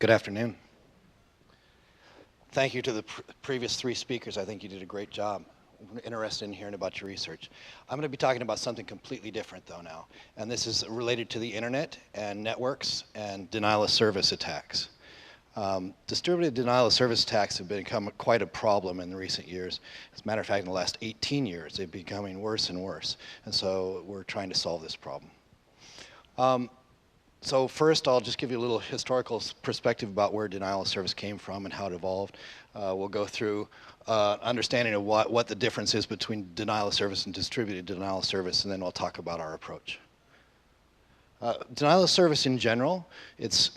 Good afternoon. Thank you to the previous three speakers. I think you did a great job. I'm interested in hearing about your research. I'm going to be talking about something completely different though now, and this is related to the internet and networks and denial of service attacks. Distributed denial of service attacks have become quite a problem in recent years. As a matter of fact, in the last 18 years, they're becoming worse and worse, and so we're trying to solve this problem. So first, I'll just give you a little historical perspective about where denial of service came from and how it evolved. We'll go through understanding of what the difference is between denial of service and distributed denial of service, and then I'll talk about our approach. Denial of service in general, it's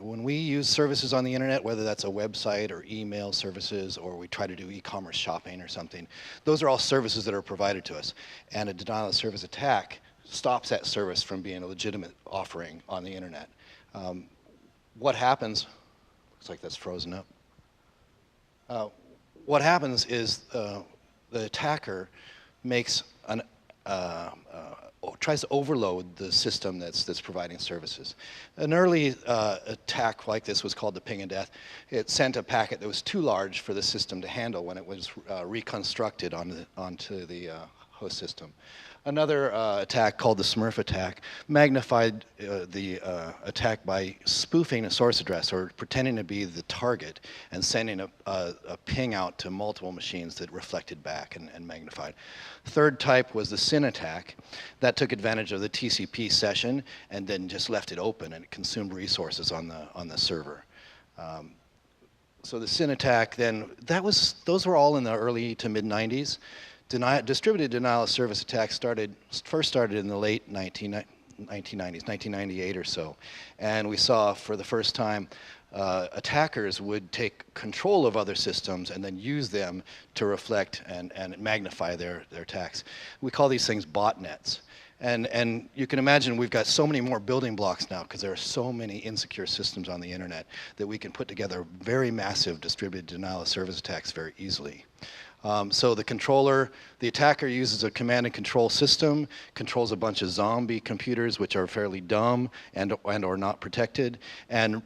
when we use services on the internet, whether that's a website or email services, or we try to do e-commerce shopping or something, those are all services that are provided to us. And a denial of service attack stops that service from being a legitimate offering on the internet. What happens, looks like that's frozen up. What happens is the attacker makes tries to overload the system that's providing services. An early attack like this was called the ping of death. It sent a packet that was too large for the system to handle when it was reconstructed onto the host system. Another attack called the Smurf attack magnified the attack by spoofing a source address or pretending to be the target and sending a ping out to multiple machines that reflected back and magnified. Third type was the SYN attack. That took advantage of the TCP session and then just left it open, and it consumed resources on the server. So the SYN attack then, those were all in the early to mid 90s. Distributed denial of service attacks first started in the late 1990s, 1998 or so. And we saw for the first time attackers would take control of other systems and then use them to reflect and magnify their attacks. We call these things botnets. And you can imagine we've got so many more building blocks now because there are so many insecure systems on the internet that we can put together very massive distributed denial of service attacks very easily. So the attacker uses a command and control system, controls a bunch of zombie computers which are fairly dumb and or not protected, and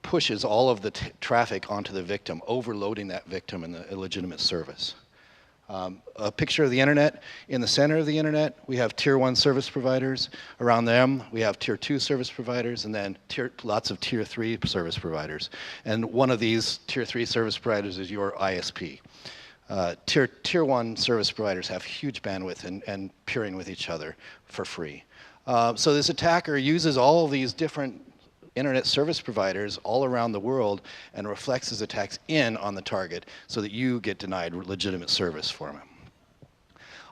pushes all of the traffic onto the victim, overloading that victim in the illegitimate service. A picture of the internet. In the center of the internet, we have tier 1 service providers. Around them, we have tier 2 service providers, and then lots of tier 3 service providers. And one of these tier 3 service providers is your ISP. Tier 1 service providers have huge bandwidth and peering with each other for free. So this attacker uses all of these different internet service providers all around the world and reflects his attacks in on the target so that you get denied legitimate service for him.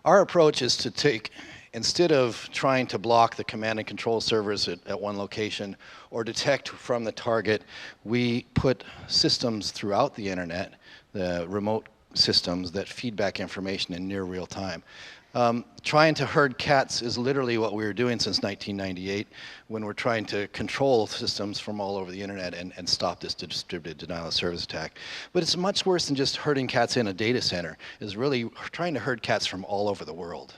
Our approach is to take, instead of trying to block the command and control servers at one location or detect from the target, we put systems throughout the internet, the remote systems that feed back information in near real time. Trying to herd cats is literally what we were doing since 1998 when we're trying to control systems from all over the internet and stop this distributed denial of service attack. But it's much worse than just herding cats in a data center. It's really trying to herd cats from all over the world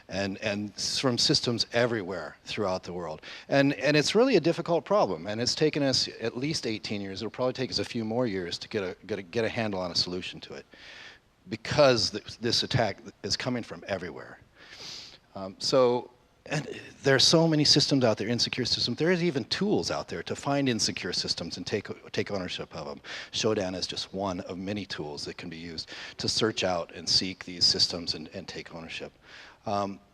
and from systems everywhere throughout the world. And it's really a difficult problem, and it's taken us at least 18 years. It'll probably take us a few more years to get a handle on a solution to it, because this attack is coming from everywhere. And there are so many systems out there, insecure systems. There is even tools out there to find insecure systems and take ownership of them. Shodan is just one of many tools that can be used to search out and seek these systems and take ownership.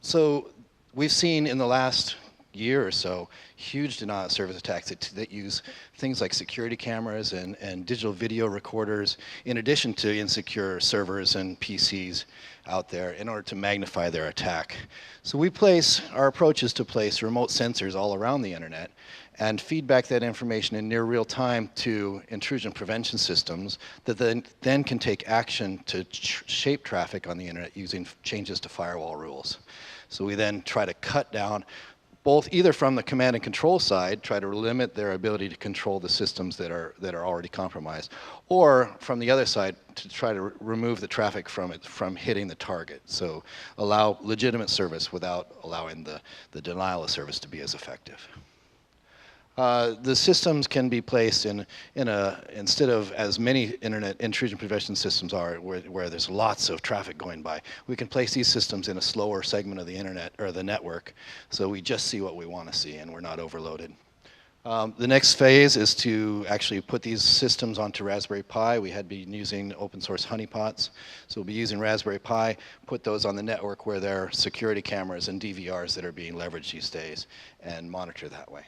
So we've seen in the last year or so huge denial of service attacks that use things like security cameras and digital video recorders in addition to insecure servers and PCs out there in order to magnify their attack. So our approach is to place remote sensors all around the internet and feed back that information in near real time to intrusion prevention systems that then can take action to shape traffic on the internet using changes to firewall rules. So we then try to cut down both either from the command and control side, try to limit their ability to control the systems that are already compromised, or from the other side to try to remove the traffic from hitting the target. So allow legitimate service without allowing the denial of service to be as effective. The systems can be placed instead of as many internet intrusion prevention systems are, where there's lots of traffic going by, we can place these systems in a slower segment of the internet or the network, so we just see what we want to see and we're not overloaded. The next phase is to actually put these systems onto Raspberry Pi. We had been using open source honeypots, so we'll be using Raspberry Pi, put those on the network where there are security cameras and DVRs that are being leveraged these days, and monitor that way.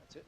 That's it.